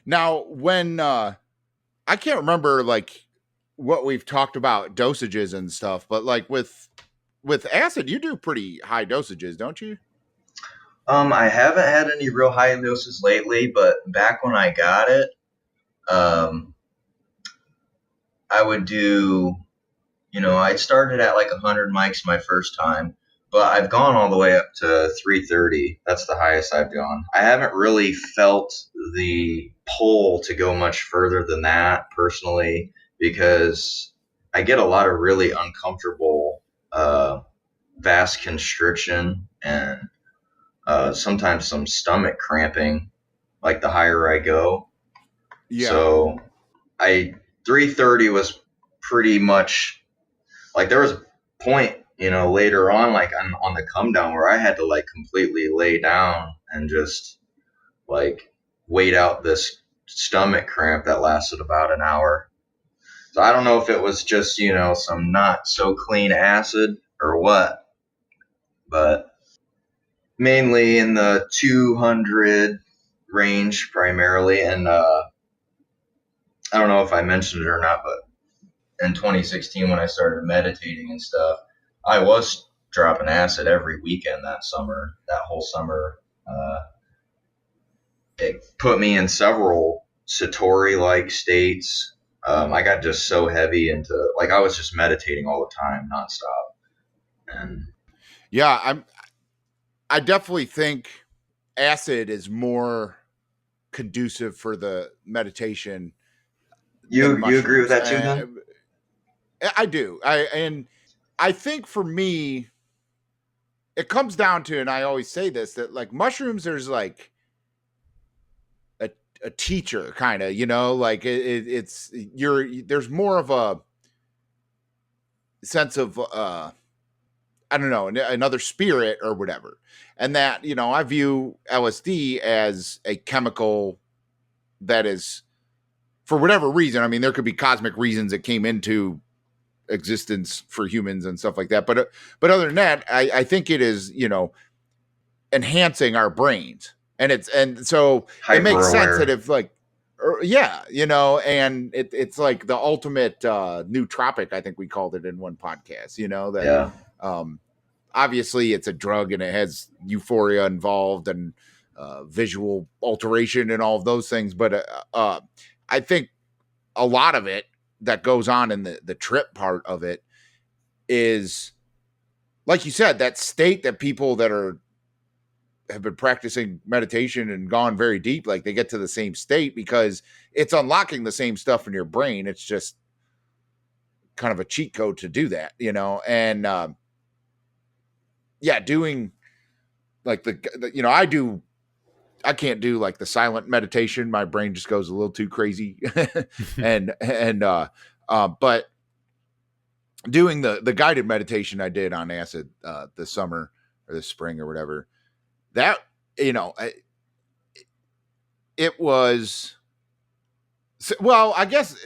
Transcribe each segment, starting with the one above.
Now, when I can't remember like what we've talked about dosages and stuff, but like with acid, you do pretty high dosages, don't you? I haven't had any real high doses lately, but back when I got it, um, I would do, I started at like 100 mics my first time, but I've gone all the way up to 330. That's the highest I've gone. I haven't really felt the pull to go much further than that personally because I get a lot of really uncomfortable vasoconstriction and sometimes some stomach cramping, like the higher I go. Yeah. So I 330 was pretty much like there was a point, later on, like on the come down where I had to like completely lay down and just like wait out this stomach cramp that lasted about an hour. So I don't know if it was just, some not so clean acid or what, but mainly in the 200 range primarily. And I don't know if I mentioned it or not, but in 2016 when I started meditating and stuff, I was dropping acid every weekend that whole summer. It put me in several Satori-like states. I got just so heavy into, like, I was just meditating all the time, nonstop. And Yeah, I definitely think acid is more conducive for the meditation than you agree with mushrooms. that too, then? I do. I think for me, it comes down to, and I always say this, that like mushrooms, there's like a teacher kind of, like it's there's more of a sense of I don't know, another spirit or whatever. And that, I view LSD as a chemical that is, for whatever reason, I mean, there could be cosmic reasons it came into existence for humans and stuff like that. But other than that, I think it is, enhancing our brains. And so it Hyper makes sense that aware. if like, yeah, and it's like the ultimate nootropic, I think we called it in one podcast, that Yeah. obviously it's a drug and it has euphoria involved and visual alteration and all of those things. But I think a lot of it that goes on in the trip part of it is, like you said, that state that people that have been practicing meditation and gone very deep, like they get to the same state because it's unlocking the same stuff in your brain. It's just kind of a cheat code to do that, and yeah, doing like I can't do like the silent meditation. My brain just goes a little too crazy. But doing the guided meditation I did on acid this summer or this spring or whatever, that, it was, well, I guess,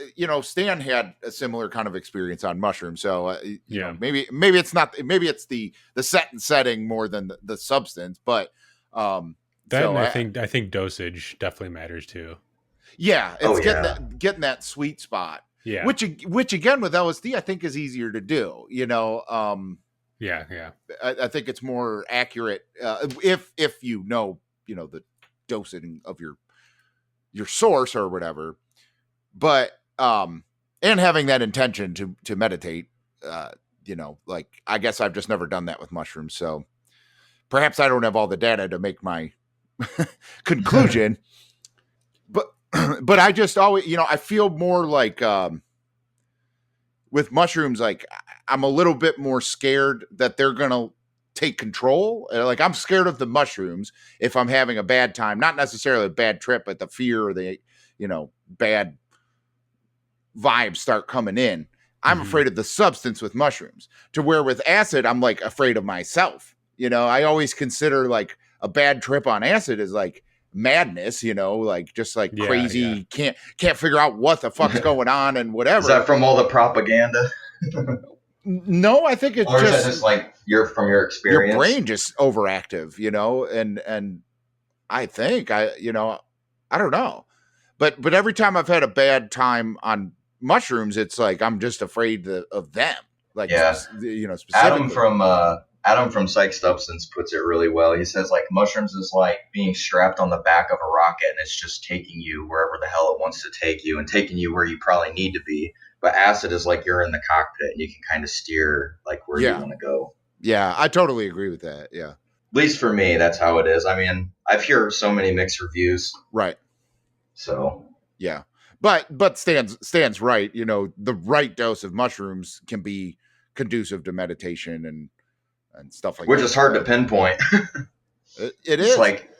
Stan had a similar kind of experience on mushrooms. So, maybe it's not, maybe it's the set and setting more than the substance, but, that, and I think dosage definitely matters too. Yeah, it's yeah. getting that sweet spot. Yeah. Which again with LSD I think is easier to do. Yeah. I think it's more accurate if the dosing of your source or whatever. But and having that intention to meditate, like I guess I've just never done that with mushrooms. So perhaps I don't have all the data to make my conclusion. But I just always, I feel more like with mushrooms, like I'm a little bit more scared that they're going to take control. Like I'm scared of the mushrooms if I'm having a bad time, not necessarily a bad trip, but the fear or the, bad vibes start coming in. I'm afraid of the substance with mushrooms, to where with acid, I'm like afraid of myself. I always consider like a bad trip on acid is like madness, like just like crazy, can't figure out what the fuck's going on and whatever. Is that from all the propaganda? No, I think it's or is that just like from your experience? Your brain just overactive, and I think I don't know. But every time I've had a bad time on mushrooms, it's like I'm just afraid of them. Like, Yeah. specifically. Adam from Psych Substance puts it really well. He says like mushrooms is like being strapped on the back of a rocket and it's just taking you wherever the hell it wants to take you and taking you where you probably need to be. But acid is like you're in the cockpit and you can kind of steer like where you want to go. Yeah, I totally agree with that. Yeah. At least for me, that's how it is. I mean, I've heard so many mixed reviews. Right. So yeah. But Stan's right. You know, the right dose of mushrooms can be conducive to meditation and stuff like which that. Which is hard to pinpoint. It is. Like